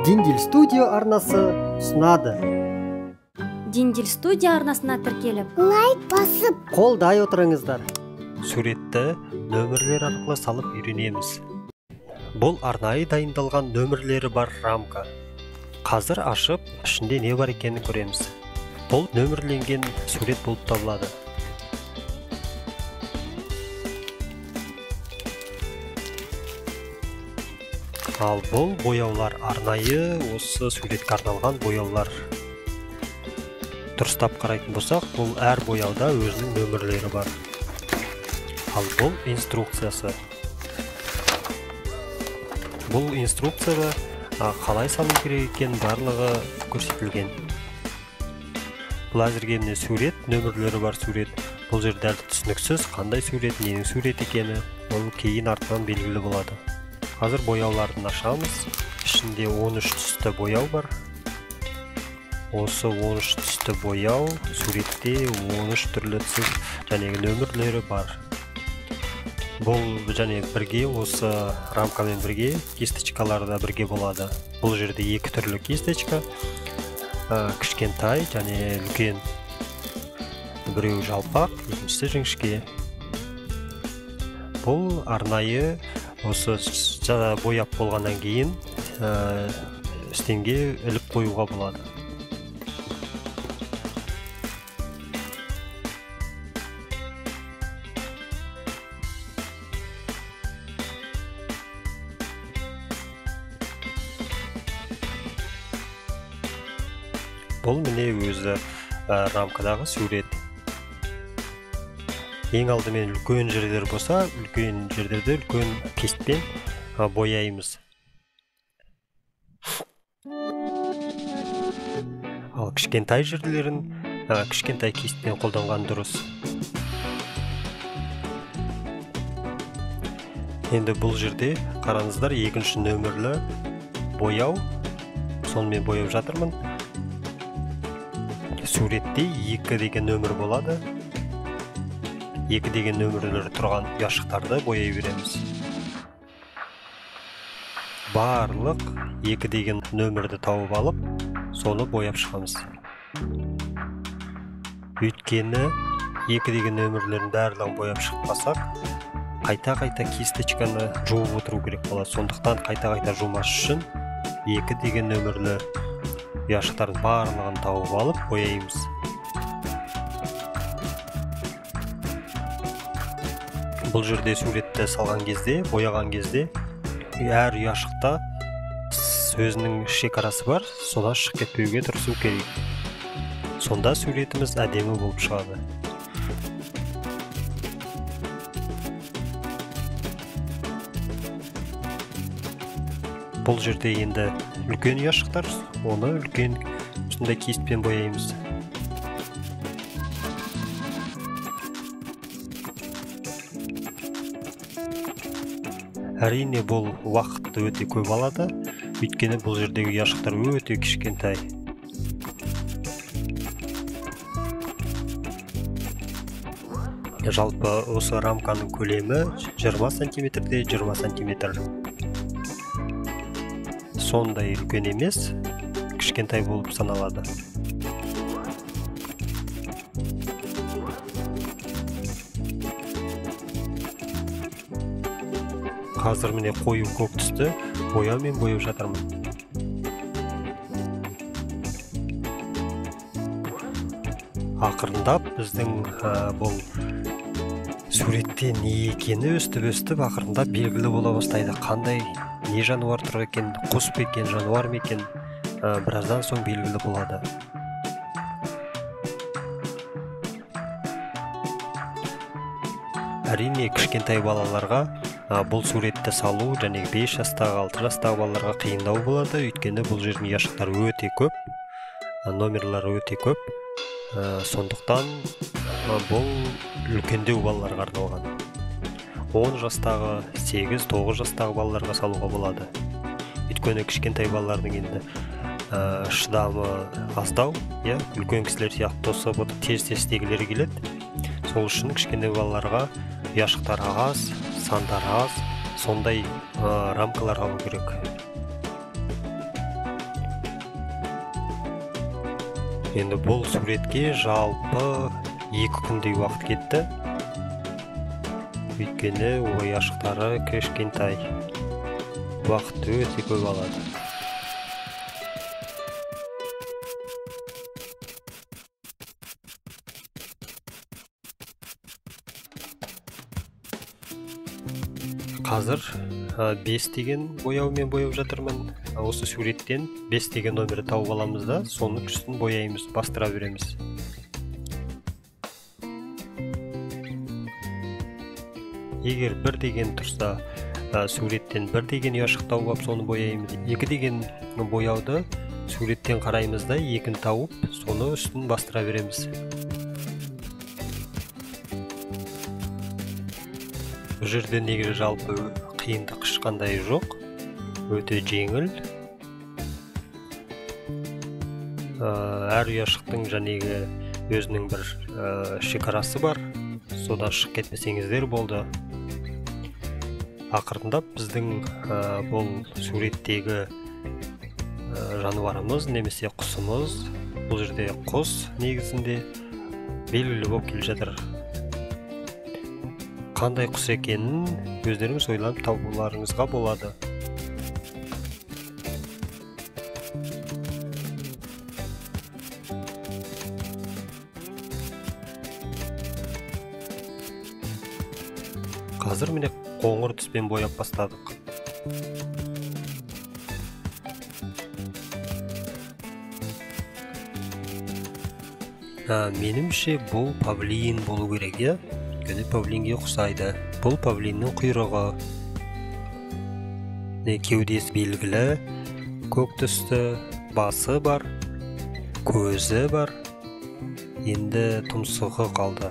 Диндил студио арнасы ұсынады. Диндил студия арнасына тіркеліп, лайк басып, қолдай отырыңыздар. Суретті нөмірлер арқылы салып үйренеміз. Бұл арнайы дайындалған нөмірлері бар рамка. Қазір ашып, ішінде не бар екенін көреміз. Бұл нөмірленген сурет болып табылады. Ал бұл бояулар арнайы, осы суретке арналған бояулар. Дұрыстап қарайтын болсақ, бұл әр бояуда өзінің нөмірлері бар. Ал бұл инструкциясы. Бұл инструкцияда қалай салу керек екен барлығы көрсетілген. Бұл әзірге міне сурет, нөмірлері бар сурет. Бұл жерде әлі түсініксіз, қандай сурет, ненің сурет екені, ол кейін артынан белгілі болады. Қазір бояуларын ашамыз. Ішінде 13 түсті бояу бар. Осы 13 түсті бояу суретте 13 түрлі түс және нөмірлері бар. Бұл және бірге осы рамкамен бірге кисточкалар да бірге болады. Бұл жерде екі түрлі кисточка, кішкентай және үлкен. Біреуі жалпақ, екіншісі жіңішке. Бұл арнайы осы бояп болғаннан кейін стенге іліп қоюға болады. Бұл міне өзі рамкадағы сурет. Ең алдымен үлкен жерлер болса, үлкен жерлерді үлкен кистпен бояймыз. Ал кішкентай жерлерін кішкентай кистпен қолданған дұрыс. Енді бұл жерде қараңыздар, екінші нөмірлі бояу. Сонымен бояп жатырмын. Суретте 2 деген нөмір болады. 2 деген нөмірлері тұрған ұяшықтарды бояй береміз. Барлық 2 деген нөмірді тауып алып, соны бояп шығамыз. Өйткені 2 деген нөмірлерін барлығын бояп шықпасақ, қайта-қайта кисточканы жуып отыру керек болады. Сондықтан қайта-қайта жумас үшін 2 деген нөмірлі ұяшықтардың барлығын тауып алып бояймыз. Бұл жерде суретті салған кезде, бояған кезде, әр ұяшықта өзінің шекарасы бар, содан шығып кетпеуге тырысу керек. Сонда суретіміз әдемі болып шығады. Бұл жерде енді үлкен ұяшықтар, оны үлкен үстінде кистпен бояймыз. Әрине бұл уақытты өте көп алады, өйткені бұл жердегі ұяшықтар өте кішкентай. Жалпы осы рамканың көлемі 20 сантиметрде 20 сантиметр. Сондай үлкен емес, кішкентай болып саналады. Қазір міне қою көк түсті бояумен бояп жатырмын. Ақырындап біздің бұл суретте не екені өстіп ақырындап белгілі бола бастайды. Қандай не жануар тұр екен, құс па екен, жануар ма екен, біраздан соң белгілі болады. Әрине кішкентай балаларға бұл суретті салу және 5 жастағы, 6 жастағы балаларға қиындау болады, өйткені бұл жердің ұяшықтар өте көп, номерлары өте көп. Сондықтан бұл үлкендеу балаларға арналған. 10 жастағы, 8-9 жастағы балаларға салуға болады. Өйткені кішкентай балалардың енді шыдамы аздау, үлкен кісілер сияқты тосып тез істегілері келеді. Сол үшін кішкентай балаларға ұяшықтар аз, сандар аз, сондай рамкалар алу керек. Енді бұл суретке жалпы 2 күндей уақыт кетті. Өйткені ойашықтары кішкентай. Уақыт өте көп алады. Қазір 5 деген бояумен бояп жатырмын. Осы суреттен 5 деген номерді тауып аламыз да, соның үстін бояймыз, бастыра береміз. Егер 1 деген тұрса, суреттен 1 деген ұяшық тауып алып, соны бояймыз. 2 деген бояуды суреттен қараймыз да, 2-ні тауып, соны үстін бастыра береміз. Бұл жерде негізі жалпы қиындық ешқандай жоқ, өте жеңіл. Әр ұяшықтың жәнегі өзінің бір шекарасы бар, содан шығып кетпесеңіздер болды. Ақырындап біздің бұл суреттегі жануарымыз немесе құсымыз, бұл жерде құс негізінде белгілі болып келе жатыр. Қандай құс екенін өздеріңіз ойланып табуларыңызға болады. Қазір міне қоңыр түспен бояп бастадық. Менімше бұл павлин болу керек, е? Өйткені павлинге ұқсайды. Бұл павлиннің құйрығы. Кеудесі белгілі, көк түсті, басы бар, көзі бар. Енді тұмсығы қалды.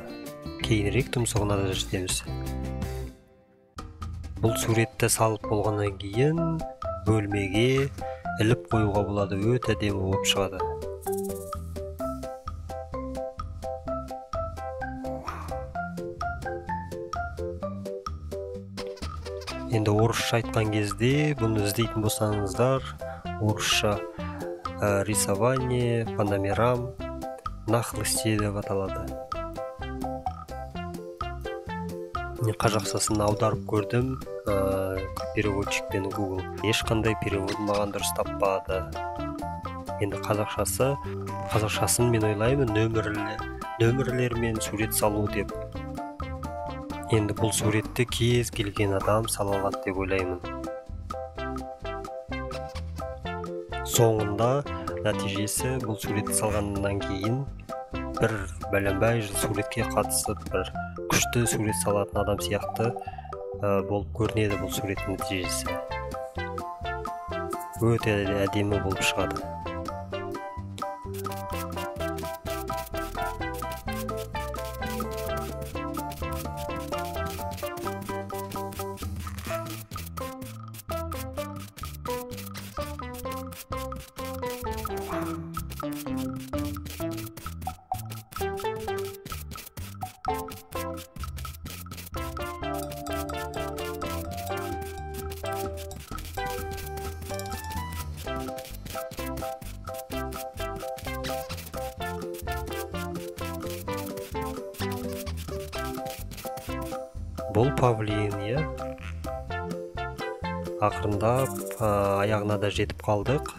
Кейінірек тұмсығына да жетеміз. Бұл суретті салып болғаннан кейін бөлмеге іліп қоюға болады, өте әдемі болып шығады. Енді орысша айтқан кезде, бұны іздейтін болсаңыздар, орысша рисование, паномерам, нахлысти деп аталады. Қазақшасын аударып көрдім, переводчикпен Google. Ешқандай перевод маған дұрыс таппады. Енді қазақшасын мен ойлаймын нөмірлермен сурет салу деп. Енді бұл суретті кез келген адам сала алады деп ойлаймын. Соңында нәтижесі бұл суретті салғаннан кейін бір бәленбай суретке қатысып, бір күшті сурет салатын адам сияқты болып көрінеді бұл суреттің нәтижесі. Өте әдемі болып шығады. Бұл павлин, е? Ақырындап аяғына да жетіп қалдық.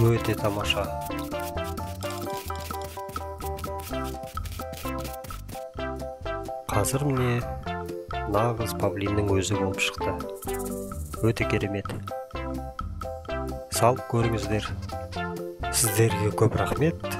Өте тамаша. Қазір міне нағыз павлиннің өзі болып шықты. Өте керемет. Салып көріңіздер. Сіздерге көп рахмет.